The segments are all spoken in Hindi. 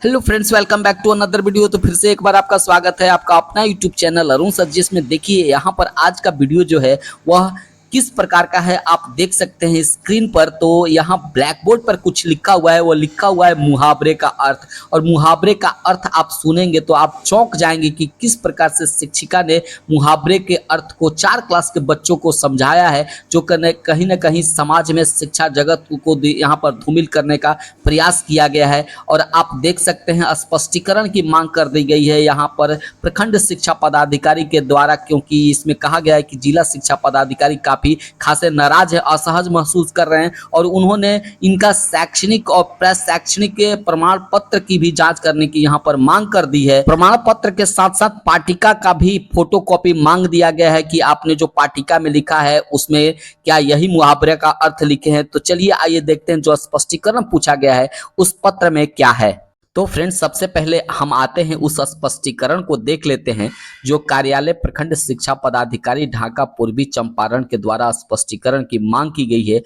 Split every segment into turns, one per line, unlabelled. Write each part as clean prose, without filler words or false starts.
Hello friends, welcome back to another video. तो फिर से एक बार आपका स्वागत है आपका अपना यूट्यूब चैनल अरुण सर, जिसमें देखिए यहाँ पर आज का वीडियो जो है वह किस प्रकार का है आप देख सकते हैं स्क्रीन पर। तो यहाँ ब्लैक बोर्ड पर कुछ लिखा हुआ है, वो लिखा हुआ है मुहावरे का अर्थ। और मुहावरे का अर्थ आप सुनेंगे तो आप चौंक जाएंगे कि किस प्रकार से शिक्षिका ने मुहावरे के अर्थ को 4 क्लास के बच्चों को समझाया है, जो कहीं ना कहीं समाज में शिक्षा जगत को यहाँ पर धूमिल करने का प्रयास किया गया है। और आप देख सकते हैं स्पष्टीकरण की मांग कर दी गई है यहाँ पर प्रखंड शिक्षा पदाधिकारी के द्वारा, क्योंकि इसमें कहा गया है कि जिला शिक्षा पदाधिकारी काफी खासे नाराज है, असहज महसूस कर रहे हैं और उन्होंने इनका शैक्षणिक और प्रशैक्षणिक प्रमाण पत्र की भी जांच करने की यहाँ पर मांग कर दी है। प्रमाण पत्र के साथ साथ पाटिका का भी फोटोकॉपी मांग दिया गया है कि आपने जो पाटिका में लिखा है उसमें क्या यही मुहावरे का अर्थ लिखे हैं। तो चलिए आइए देखते हैं जो स्पष्टीकरण पूछा गया है उस पत्र में क्या है। तो फ्रेंड्स, सबसे पहले हम आते हैं उस स्पष्टीकरण को देख लेते हैं जो कार्यालय प्रखंड शिक्षा पदाधिकारी ढाका पूर्वी चंपारण के द्वारा स्पष्टीकरण की मांग की गई है।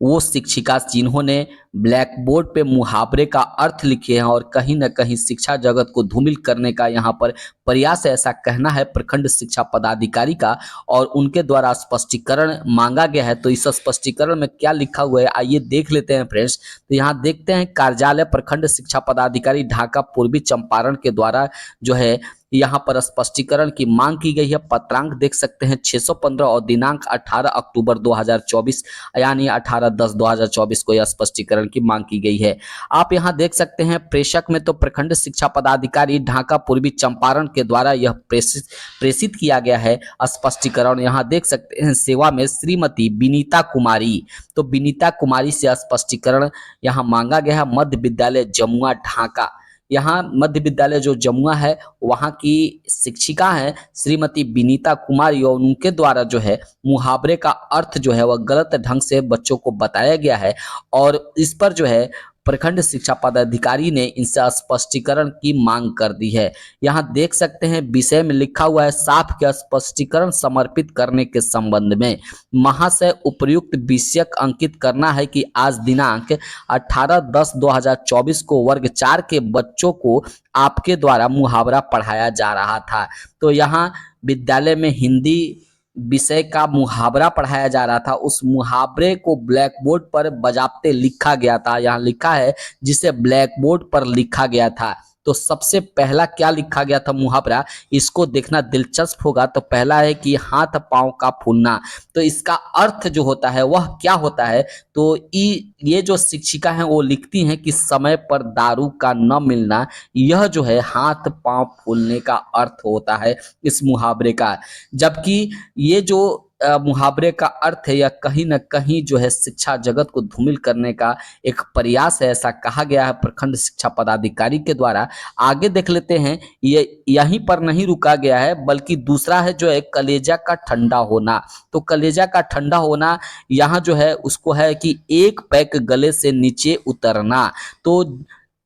वो शिक्षिका जिन्होंने ब्लैक बोर्ड पे मुहावरे का अर्थ लिखे हैं और कहीं ना कहीं शिक्षा जगत को धूमिल करने का यहाँ पर प्रयास है, ऐसा कहना है प्रखंड शिक्षा पदाधिकारी का। और उनके द्वारा स्पष्टीकरण मांगा गया है। तो इस स्पष्टीकरण में क्या लिखा हुआ है आइए देख लेते हैं फ्रेंड्स। तो यहाँ देखते हैं कार्यालय प्रखंड शिक्षा पदाधिकारी ढाका पूर्वी चंपारण के द्वारा जो है यहाँ पर स्पष्टीकरण की मांग की गई है। पत्रांक देख सकते हैं 615 और दिनांक 18 अक्टूबर 2024 यानी 18/10/2024 को यह स्पष्टीकरण की मांग की गई है। आप यहाँ देख सकते हैं प्रेषक में तो प्रखंड शिक्षा पदाधिकारी ढाका पूर्वी चंपारण के द्वारा यह प्रेषित किया गया है स्पष्टीकरण। यहाँ देख सकते हैं सेवा में श्रीमती विनीता कुमारी, तो विनीता कुमारी से स्पष्टीकरण यहाँ मांगा गया है। मध्य विद्यालय जमुआ ढाका, यहाँ मध्य विद्यालय जो जमुआ है वहाँ की शिक्षिका है श्रीमती विनीता कुमारी और उनके द्वारा जो है मुहावरे का अर्थ जो है वह गलत ढंग से बच्चों को बताया गया है। और इस पर जो है प्रखंड शिक्षा पदाधिकारी ने इनसे स्पष्टीकरण की मांग कर दी है। यहाँ देख सकते हैं विषय में लिखा हुआ है साफ के स्पष्टीकरण समर्पित करने के संबंध में महाशय उपयुक्त विषय अंकित करना है कि आज दिनांक 18/10/2024 को वर्ग 4 के बच्चों को आपके द्वारा मुहावरा पढ़ाया जा रहा था। तो यहाँ विद्यालय में हिंदी विषय का मुहावरा पढ़ाया जा रहा था। उस मुहावरे को ब्लैक बोर्ड पर बजाते लिखा गया था। यहाँ लिखा है जिसे ब्लैक बोर्ड पर लिखा गया था। तो सबसे पहला क्या लिखा गया था मुहावरा, इसको देखना दिलचस्प होगा। तो पहला है कि हाथ पांव का फूलना। तो इसका अर्थ जो होता है वह क्या होता है, तो ये जो शिक्षिका है वो लिखती हैं कि समय पर दारू का न मिलना, यह जो है हाथ पांव फूलने का अर्थ होता है इस मुहावरे का। जबकि ये जो मुहावरे का अर्थ है या कहीं ना कहीं जो है शिक्षा जगत को धूमिल करने का एक प्रयास है, ऐसा कहा गया है प्रखंड शिक्षा पदाधिकारी के द्वारा। आगे देख लेते हैं, ये यहीं पर नहीं रुका गया है बल्कि दूसरा है जो है कलेजा का ठंडा होना। तो कलेजा का ठंडा होना यहाँ जो है उसको है कि एक पैक गले से नीचे उतरना। तो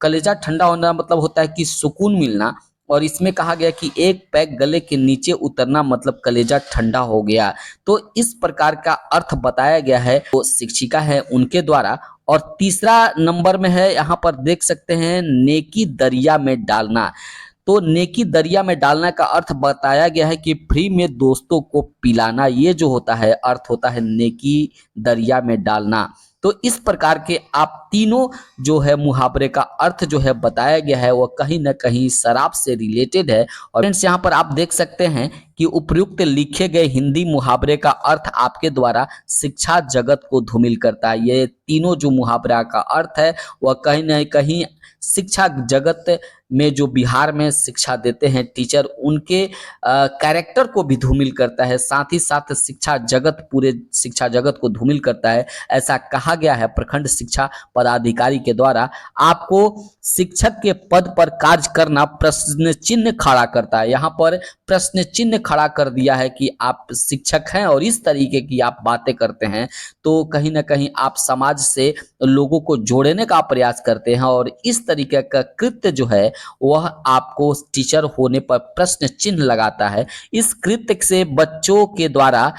कलेजा ठंडा होना मतलब होता है कि सुकून मिलना, और इसमें कहा गया कि एक पैक गले के नीचे उतरना मतलब कलेजा ठंडा हो गया। तो इस प्रकार का अर्थ बताया गया है वो शिक्षिका है उनके द्वारा। और तीसरा नंबर में है, यहाँ पर देख सकते हैं नेकी दरिया में डालना। तो नेकी दरिया में डालना का अर्थ बताया गया है कि फ्री में दोस्तों को पिलाना, ये जो होता है अर्थ होता है नेकी दरिया में डालना। तो इस प्रकार के आप तीनों जो है मुहावरे का अर्थ जो है बताया गया है वह कहीं ना कहीं शराब से रिलेटेड है। और फ्रेंड्स यहाँ पर आप देख सकते हैं कि उपयुक्त लिखे गए हिंदी मुहावरे का अर्थ आपके द्वारा शिक्षा जगत को धूमिल करता है। ये तीनों जो मुहावरा का अर्थ है वह कहीं ना कहीं शिक्षा जगत में जो बिहार में शिक्षा देते हैं टीचर, उनके कैरेक्टर को भी धूमिल करता है, साथ ही साथ शिक्षा जगत पूरे शिक्षा जगत को धूमिल करता है, ऐसा कहा गया है प्रखंड शिक्षा पदाधिकारी के द्वारा। आपको शिक्षक के पद पर कार्य करना प्रश्न चिन्ह खड़ा करता है। यहाँ पर प्रश्न चिन्ह खड़ा कर दिया है कि आप शिक्षक हैं और इस तरीके की आप बातें करते हैं तो कहीं ना कहीं आप समाज से लोगों को जोड़ने का प्रयास करते हैं, और इस तरीके का कृत्य जो है वह आपको टीचर होने पर प्रश्न चिन्ह लगाता है। इस कृत्य से बच्चों के द्वारा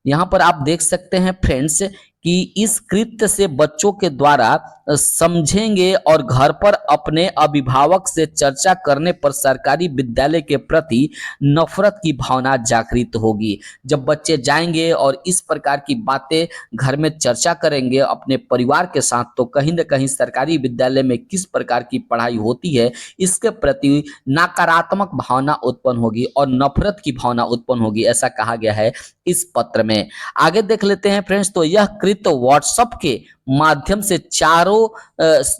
यहाँ पर आप देख सकते हैं फ्रेंड्स कि इस कृत्य से बच्चों के द्वारा समझेंगे और घर पर अपने अभिभावक से चर्चा करने पर सरकारी विद्यालय के प्रति नफरत की भावना जागृत होगी। जब बच्चे जाएंगे और इस प्रकार की बातें घर में चर्चा करेंगे अपने परिवार के साथ, तो कहीं ना कहीं सरकारी विद्यालय में किस प्रकार की पढ़ाई होती है इसके प्रति नकारात्मक भावना उत्पन्न होगी और नफरत की भावना उत्पन्न होगी, ऐसा कहा गया है इस पत्र में। आगे देख लेते हैं फ्रेंड्स। तो यह कृत्य व्हाट्सएप के माध्यम से चारों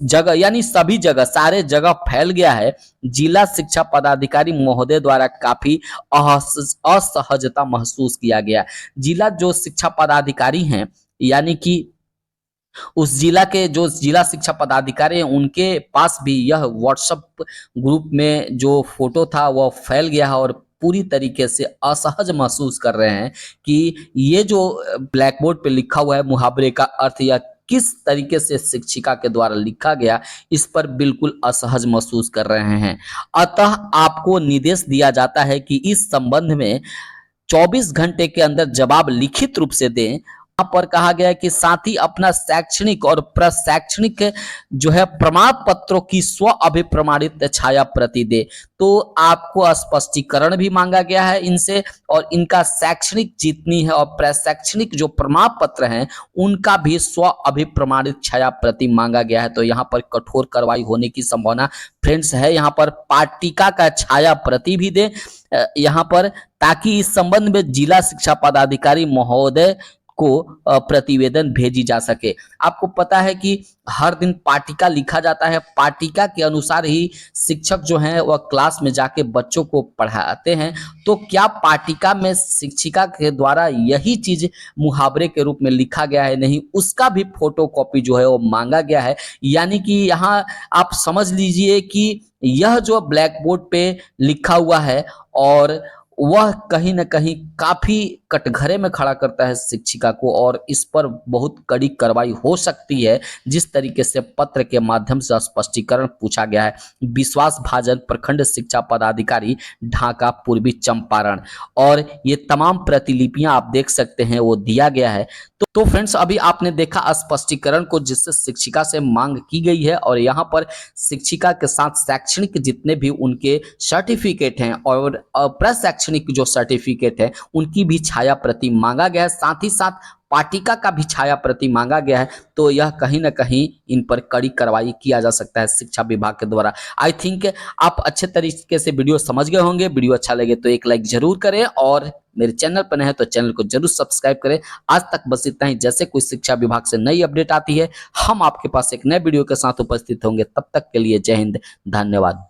जगह यानी सभी जगह सारे जगह फैल गया है। जिला शिक्षा पदाधिकारी महोदय द्वारा काफी असहजता महसूस किया गया। जिला जो शिक्षा पदाधिकारी हैं यानी कि उस जिला के जो जिला शिक्षा पदाधिकारी हैं उनके पास भी यह व्हाट्सएप ग्रुप में जो फोटो था वह फैल गया है और पूरी तरीके से असहज महसूस कर रहे हैं कि ये जो ब्लैक बोर्ड पे लिखा हुआ है मुहावरे का अर्थ या किस तरीके से शिक्षिका के द्वारा लिखा गया, इस पर बिल्कुल असहज महसूस कर रहे हैं। अतः आपको निर्देश दिया जाता है कि इस संबंध में 24 घंटे के अंदर जवाब लिखित रूप से दें। यहाँ पर कहा गया है कि साथ ही अपना शैक्षणिक और प्रशैक्षणिक जो है प्रमाण पत्रों की स्व अभिप्रमाणित छाया प्रति दे। तो आपको स्पष्टीकरण भी मांगा गया है इनसे और इनका शैक्षणिक जितनी है और प्रशैक्षणिक जो प्रमाण पत्र हैं उनका भी स्व अभिप्रमाणित छाया प्रति मांगा गया है। तो यहाँ पर कठोर कार्रवाई होने की संभावना फ्रेंड्स है। यहाँ पर पाटिका का छाया प्रति भी दे यहाँ पर, ताकि इस संबंध में जिला शिक्षा पदाधिकारी महोदय को प्रतिवेदन भेजी जा सके। आपको पता है कि हर दिन पाटिका लिखा जाता है, पाटिका के अनुसार ही शिक्षक जो हैं वह क्लास में जाके बच्चों को पढ़ाते हैं। तो क्या पाटिका में शिक्षिका के द्वारा यही चीज मुहावरे के रूप में लिखा गया है? नहीं, उसका भी फोटोकॉपी जो है वो मांगा गया है। यानी कि यहाँ आप समझ लीजिए कि यह जो ब्लैक बोर्ड पे लिखा हुआ है और वह कहीं ना कहीं काफी कटघरे में खड़ा करता है शिक्षिका को और इस पर बहुत कड़ी कार्रवाई हो सकती है। जिस तरीके से पत्र के माध्यम से स्पष्टीकरण पूछा गया है। विश्वास भाजन प्रखंड शिक्षा पदाधिकारी ढाका पूर्वी चंपारण, और ये तमाम प्रतिलिपियां आप देख सकते हैं वो दिया गया है। तो फ्रेंड्स अभी आपने देखा स्पष्टीकरण को जिससे शिक्षिका से मांग की गई है और यहाँ पर शिक्षिका के साथ शैक्षणिक जितने भी उनके सर्टिफिकेट हैं और प्रशैक्षणिक जो सर्टिफिकेट है उनकी भी छाया प्रति मांगा गया है। साथ ही साथ पाटिका का भी छाया प्रति मांगा गया है। तो यह कहीं ना कहीं इन पर कड़ी कार्रवाई किया जा सकता है शिक्षा विभाग के द्वारा। आई थिंक आप अच्छे तरीके से वीडियो समझ गए होंगे। वीडियो अच्छा लगे तो एक लाइक जरूर करें और मेरे चैनल पर नए हैं तो चैनल को जरूर सब्सक्राइब करें। आज तक बस इतना ही। जैसे कोई शिक्षा विभाग से नई अपडेट आती है हम आपके पास एक नए वीडियो के साथ उपस्थित होंगे। तब तक के लिए जय हिंद, धन्यवाद।